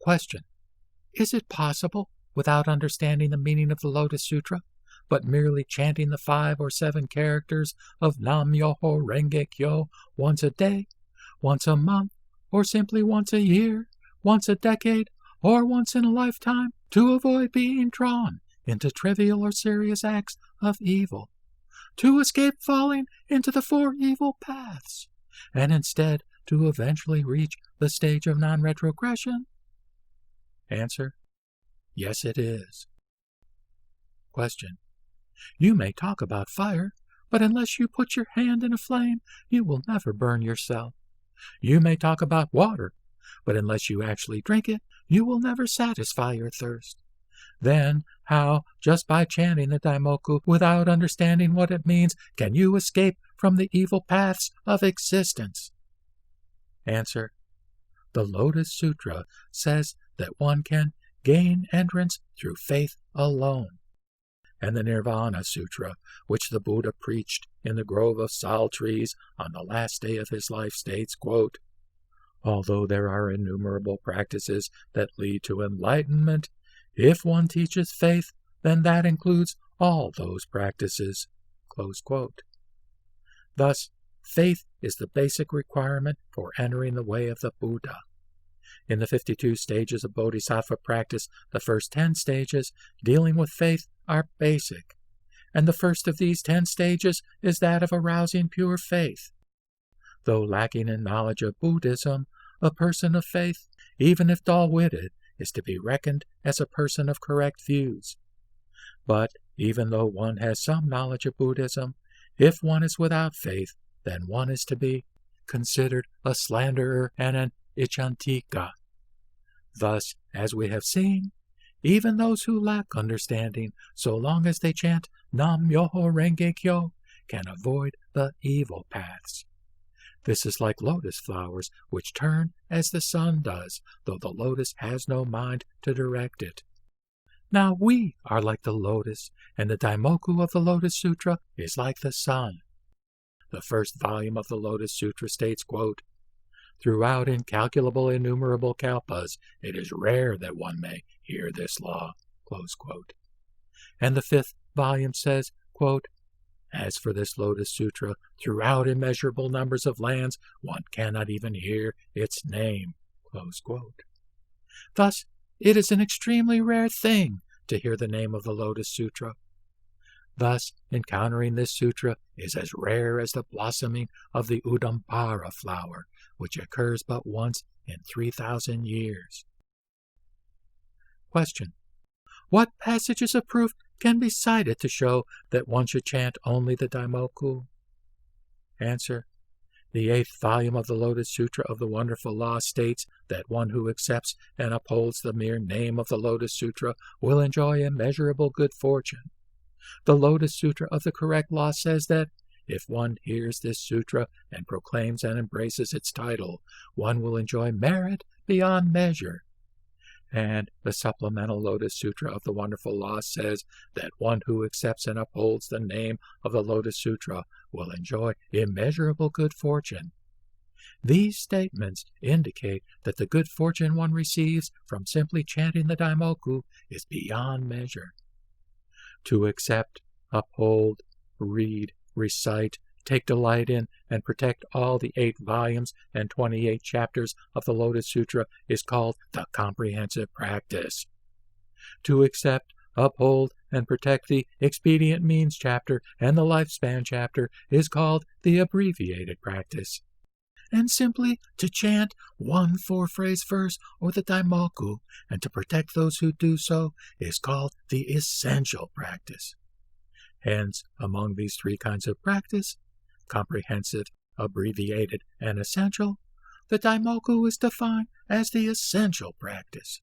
Question: is it possible, without understanding the meaning of the Lotus Sutra, but merely chanting the 5 or 7 characters of Nam-myoho Renge-kyo once a day, once a month, or simply once a year, once a decade, or once in a lifetime, to avoid being drawn into trivial or serious acts of evil, to escape falling into the 4 evil paths, and instead to eventually reach the stage of non-retrogression? Answer: yes, it is. Question: you may talk about fire, but unless you put your hand in a flame, you will never burn yourself. You may talk about water, but unless you actually drink it, you will never satisfy your thirst. Then, how, just by chanting the Daimoku without understanding what it means, can you escape from the evil paths of existence? Answer: the Lotus Sutra says that one can gain entrance through faith alone. And the Nirvana Sutra, which the Buddha preached in the grove of sal trees on the last day of his life, states, quote, although there are innumerable practices that lead to enlightenment, if one teaches faith, then that includes all those practices. Close quote. Thus, faith is the basic requirement for entering the way of the Buddha. In the 52 stages of Bodhisattva practice, the first 10 stages, dealing with faith, are basic, and the first of these 10 stages is that of arousing pure faith. Though lacking in knowledge of Buddhism, a person of faith, even if dull-witted, is to be reckoned as a person of correct views. But even though one has some knowledge of Buddhism, if one is without faith, then one is to be considered a slanderer and an ichantika. Thus, as we have seen, even those who lack understanding, so long as they chant Nam-myoho Renge-kyo, can avoid the evil paths. This is like lotus flowers, which turn as the sun does, though the lotus has no mind to direct it. Now we are like the lotus, and the Daimoku of the Lotus Sutra is like the sun. The first volume of the Lotus Sutra states, quote, throughout incalculable innumerable kalpas, it is rare that one may hear this law. Close quote. And the 5th volume says, quote, as for this Lotus Sutra, throughout immeasurable numbers of lands, one cannot even hear its name. Close quote. Thus, it is an extremely rare thing to hear the name of the Lotus Sutra. Thus, encountering this sutra is as rare as the blossoming of the Udampara flower, which occurs but once in 3,000 years. Question: what passages of proof can be cited to show that one should chant only the Daimoku? Answer: the 8th volume of the Lotus Sutra of the Wonderful Law states that one who accepts and upholds the mere name of the Lotus Sutra will enjoy immeasurable good fortune. The Lotus Sutra of the Correct Law says that if one hears this sutra and proclaims and embraces its title, one will enjoy merit beyond measure. And the Supplemental Lotus Sutra of the Wonderful Law says that one who accepts and upholds the name of the Lotus Sutra will enjoy immeasurable good fortune. These statements indicate that the good fortune one receives from simply chanting the Daimoku is beyond measure. To accept, uphold, read, recite, take delight in, and protect all the 8 volumes and 28 chapters of the Lotus Sutra is called the comprehensive practice. To accept, uphold, and protect the expedient means chapter and the lifespan chapter is called the abbreviated practice. And simply to chant one 4-phrase verse or the Daimoku and to protect those who do so is called the essential practice. Hence, among these 3 kinds of practice, comprehensive, abbreviated, and essential, the Daimoku is defined as the essential practice.